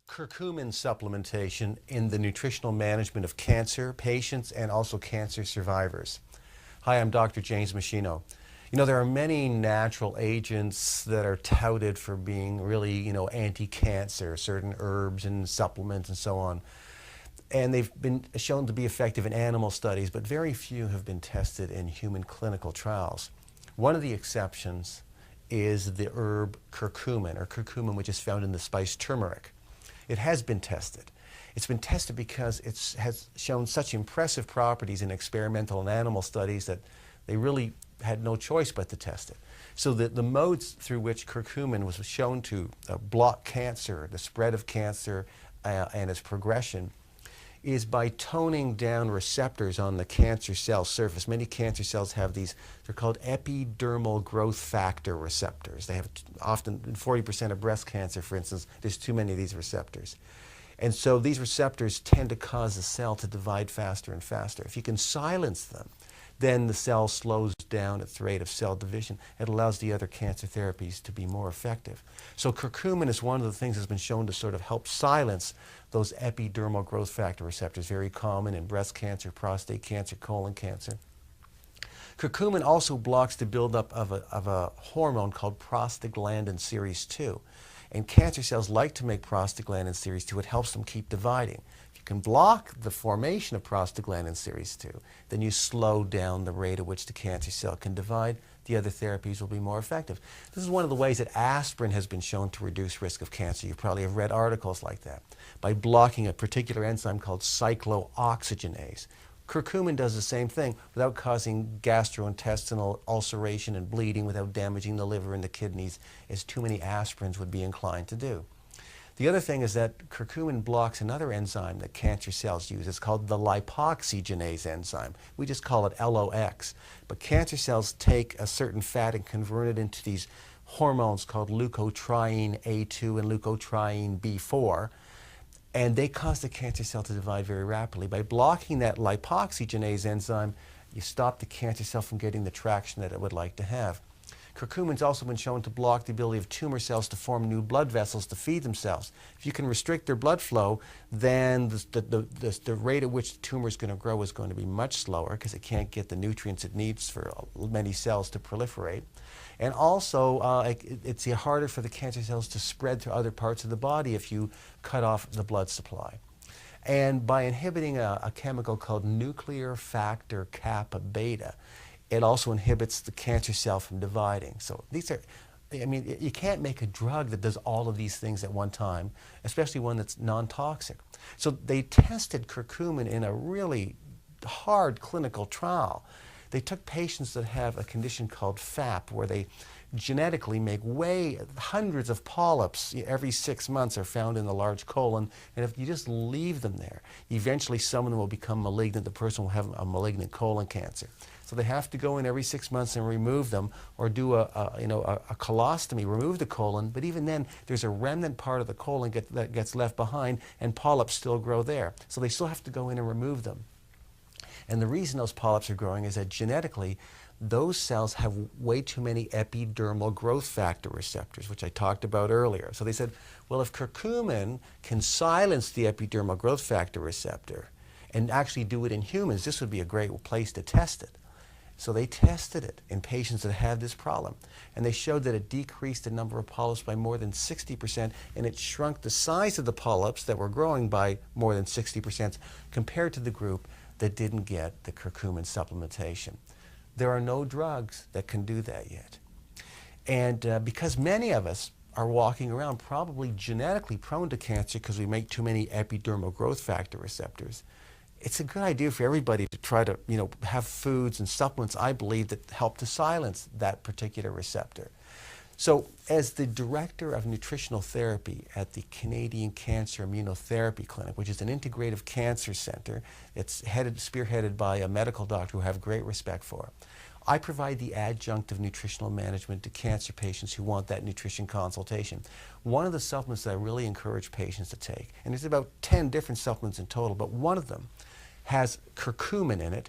Curcumin supplementation in the nutritional management of cancer patients and also cancer survivors. Hi, I'm Dr. James Machino. There are many natural agents that are touted for being really, anti-cancer, certain herbs and supplements and so on. And they've been shown to be effective in animal studies, but very few have been tested in human clinical trials. One of the exceptions is the herb curcumin, which is found in the spice turmeric. It has been tested. It's been tested because it has shown such impressive properties in experimental and animal studies that they really had no choice but to test it. So the modes through which curcumin was shown to block cancer, the spread of cancer and its progression, is by toning down receptors on the cancer cell surface. Many cancer cells have these, they're called epidermal growth factor receptors. They have often, 40% of breast cancer, for instance, there's too many of these receptors. And so these receptors tend to cause the cell to divide faster and faster. If you can silence them, then the cell slows down its rate of cell division. It allows the other cancer therapies to be more effective. So curcumin is one of the things that's been shown to sort of help silence those epidermal growth factor receptors, very common in breast cancer, prostate cancer, colon cancer. Curcumin also blocks the buildup of a hormone called prostaglandin series 2. And cancer cells like to make prostaglandin series 2. It helps them keep dividing. If you can block the formation of prostaglandin series 2, then you slow down the rate at which the cancer cell can divide. The other therapies will be more effective. This is one of the ways that aspirin has been shown to reduce risk of cancer. You probably have read articles like that, by blocking a particular enzyme called cyclooxygenase. Curcumin does the same thing without causing gastrointestinal ulceration and bleeding, without damaging the liver and the kidneys, as too many aspirins would be inclined to do. The other thing is that curcumin blocks another enzyme that cancer cells use. It's called the lipoxygenase enzyme. We just call it LOX. But cancer cells take a certain fat and convert it into these hormones called leukotriene A2 and leukotriene B4. And they cause the cancer cell to divide very rapidly. By blocking that lipoxygenase enzyme, you stop the cancer cell from getting the traction that it would like to have. Curcumin's also been shown to block the ability of tumor cells to form new blood vessels to feed themselves. If you can restrict their blood flow, then the rate at which the tumor is going to grow is going to be much slower because it can't get the nutrients it needs for many cells to proliferate. And also, it's harder for the cancer cells to spread to other parts of the body if you cut off the blood supply. And by inhibiting a chemical called nuclear factor kappa beta, it also inhibits the cancer cell from dividing. So these are, you can't make a drug that does all of these things at one time, especially one that's non-toxic. So they tested curcumin in a really hard clinical trial. They took patients that have a condition called FAP, where they genetically make hundreds of polyps every 6 months are found in the large colon, and if you just leave them there, eventually some of them will become malignant. The person will have a malignant colon cancer. So they have to go in every 6 months and remove them, or do a colostomy, remove the colon. But even then, there's a remnant part of the colon that gets left behind, and polyps still grow there. So they still have to go in and remove them. And the reason those polyps are growing is that genetically, those cells have way too many epidermal growth factor receptors, which I talked about earlier. So they said, well, if curcumin can silence the epidermal growth factor receptor and actually do it in humans, this would be a great place to test it. So they tested it in patients that had this problem. And they showed that it decreased the number of polyps by more than 60%, and it shrunk the size of the polyps that were growing by more than 60% compared to the group that didn't get the curcumin supplementation. There are no drugs that can do that yet. And because many of us are walking around probably genetically prone to cancer because we make too many epidermal growth factor receptors, it's a good idea for everybody to try to, have foods and supplements, I believe, that help to silence that particular receptor. So as the director of nutritional therapy at the Canadian Cancer Immunotherapy Clinic, which is an integrative cancer center, it's spearheaded by a medical doctor who I have great respect for, I provide the adjunct of nutritional management to cancer patients who want that nutrition consultation. One of the supplements that I really encourage patients to take, and there's about 10 different supplements in total, but one of them has curcumin in it,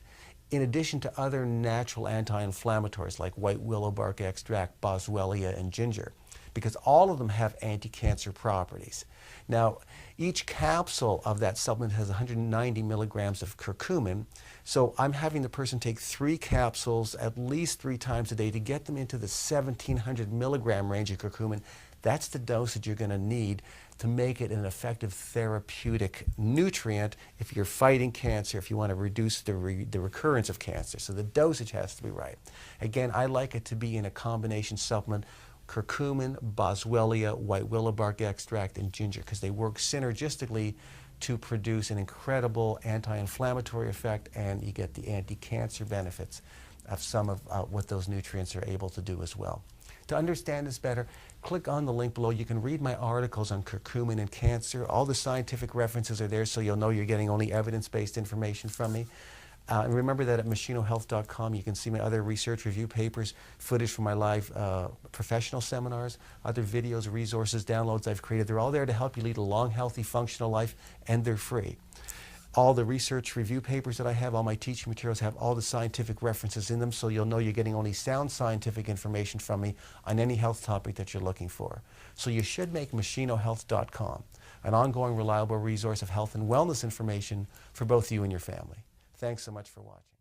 in addition to other natural anti-inflammatories like white willow bark extract, boswellia, and ginger, because all of them have anti-cancer properties. Now, each capsule of that supplement has 190 milligrams of curcumin, so I'm having the person take 3 capsules at least 3 times a day to get them into the 1,700 milligram range of curcumin. That's the dosage you're going to need to make it an effective therapeutic nutrient if you're fighting cancer, if you want to reduce the recurrence of cancer. So the dosage has to be right. Again, I like it to be in a combination supplement: curcumin, boswellia, white willow bark extract, and ginger, because they work synergistically to produce an incredible anti-inflammatory effect, and you get the anti-cancer benefits of some of what those nutrients are able to do as well. To understand this better, click on the link below. You can read my articles on curcumin and cancer. All the scientific references are there, so you'll know you're getting only evidence-based information from me. And remember that at machinohealth.com you can see my other research review papers, footage from my live professional seminars, other videos, resources, downloads I've created. They're all there to help you lead a long, healthy, functional life, and they're free. All the research review papers that I have, all my teaching materials have all the scientific references in them, so you'll know you're getting only sound scientific information from me on any health topic that you're looking for. So you should make machinohealth.com an ongoing, reliable resource of health and wellness information for both you and your family. Thanks so much for watching.